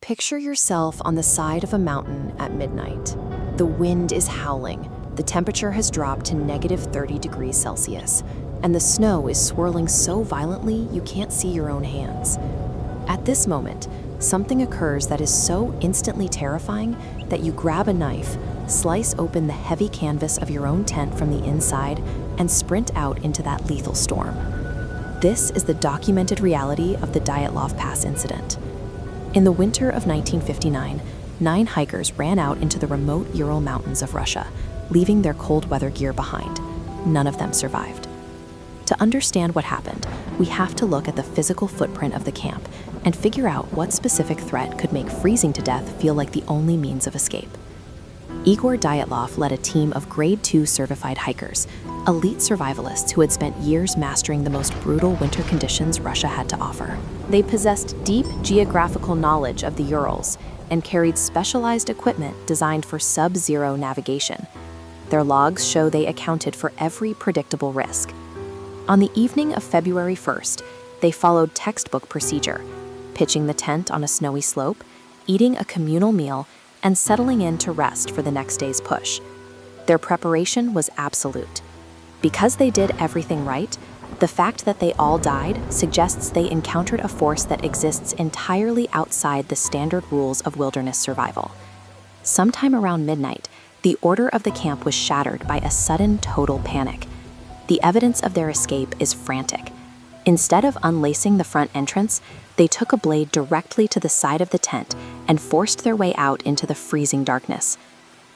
Picture yourself on the side of a mountain at midnight. The wind is howling, the temperature has dropped to -30 degrees Celsius, and the snow is swirling so violently you can't see your own hands. At this moment, something occurs that is so instantly terrifying that you grab a knife, slice open the heavy canvas of your own tent from the inside, and sprint out into that lethal storm. This is the documented reality of the Dyatlov Pass Incident. In the winter of 1959, 9 hikers ran out into the remote Ural Mountains of Russia, leaving their cold weather gear behind. None of them survived. To understand what happened, we have to look at the physical footprint of the camp and figure out what specific threat could make freezing to death feel like the only means of escape. Igor Dyatlov led a team of Grade 2 certified hikers, elite survivalists who had spent years mastering the most brutal winter conditions Russia had to offer. They possessed deep geographical knowledge of the Urals and carried specialized equipment designed for sub-zero navigation. Their logs show they accounted for every predictable risk. On the evening of February 1st, they followed textbook procedure, pitching the tent on a snowy slope, eating a communal meal, and settling in to rest for the next day's push. Their preparation was absolute. Because they did everything right, the fact that they all died suggests they encountered a force that exists entirely outside the standard rules of wilderness survival. Sometime around midnight, the order of the camp was shattered by a sudden total panic. The evidence of their escape is frantic. Instead of unlacing the front entrance, they took a blade directly to the side of the tent and forced their way out into the freezing darkness.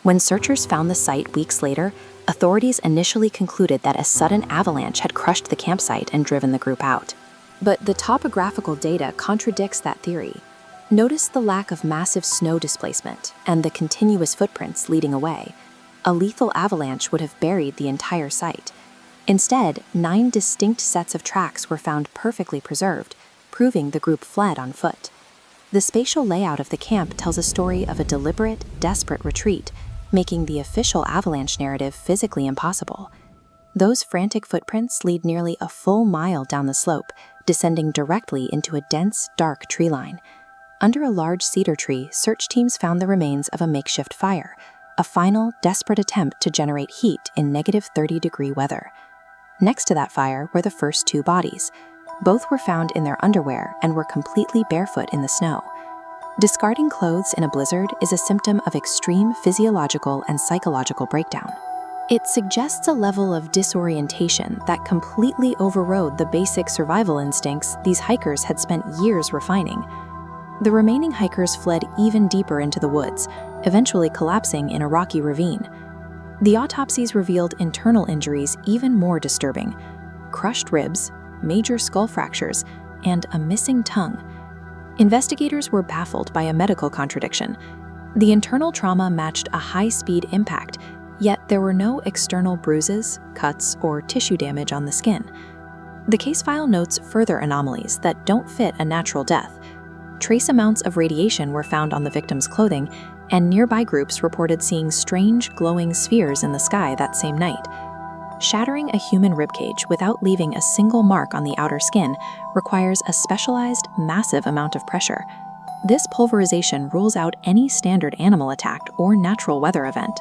When searchers found the site weeks later, authorities initially concluded that a sudden avalanche had crushed the campsite and driven the group out. But the topographical data contradicts that theory. Notice the lack of massive snow displacement and the continuous footprints leading away. A lethal avalanche would have buried the entire site. Instead, 9 distinct sets of tracks were found perfectly preserved, proving the group fled on foot. The spatial layout of the camp tells a story of a deliberate, desperate retreat, making the official avalanche narrative physically impossible. Those frantic footprints lead nearly a full mile down the slope, descending directly into a dense, dark tree line. Under a large cedar tree, search teams found the remains of a makeshift fire, a final, desperate attempt to generate heat in -30-degree weather. Next to that fire were the first 2 bodies. Both were found in their underwear and were completely barefoot in the snow. Discarding clothes in a blizzard is a symptom of extreme physiological and psychological breakdown. It suggests a level of disorientation that completely overrode the basic survival instincts these hikers had spent years refining. The remaining hikers fled even deeper into the woods, eventually collapsing in a rocky ravine. The autopsies revealed internal injuries even more disturbing: crushed ribs, major skull fractures, and a missing tongue. Investigators were baffled by a medical contradiction. The internal trauma matched a high-speed impact, yet there were no external bruises, cuts, or tissue damage on the skin. The case file notes further anomalies that don't fit a natural death. Trace amounts of radiation were found on the victim's clothing, and nearby groups reported seeing strange, glowing spheres in the sky that same night. Shattering a human ribcage without leaving a single mark on the outer skin requires a specialized, massive amount of pressure. This pulverization rules out any standard animal attack or natural weather event.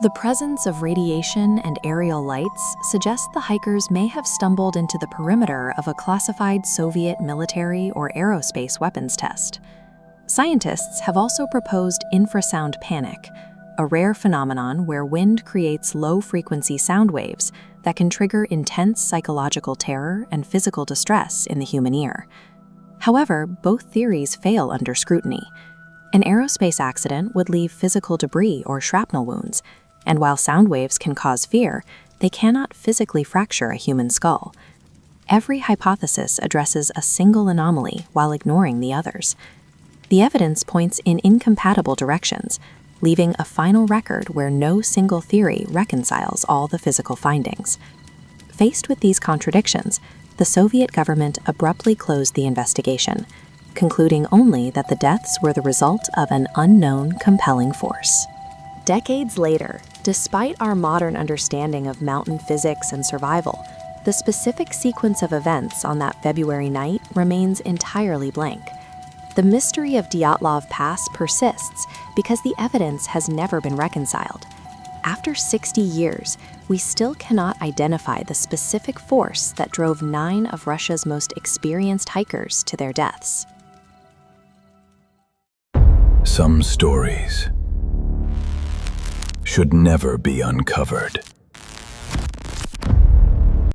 The presence of radiation and aerial lights suggests the hikers may have stumbled into the perimeter of a classified Soviet military or aerospace weapons test. Scientists have also proposed infrasound panic, a rare phenomenon where wind creates low-frequency sound waves that can trigger intense psychological terror and physical distress in the human ear. However, both theories fail under scrutiny. An aerospace accident would leave physical debris or shrapnel wounds, and while sound waves can cause fear, they cannot physically fracture a human skull. Every hypothesis addresses a single anomaly while ignoring the others. The evidence points in incompatible directions, leaving a final record where no single theory reconciles all the physical findings. Faced with these contradictions, the Soviet government abruptly closed the investigation, concluding only that the deaths were the result of an unknown compelling force. Decades later, despite our modern understanding of mountain physics and survival, the specific sequence of events on that February night remains entirely blank. The mystery of Dyatlov Pass persists because the evidence has never been reconciled. After 60 years, we still cannot identify the specific force that drove 9 of Russia's most experienced hikers to their deaths. Some stories should never be uncovered.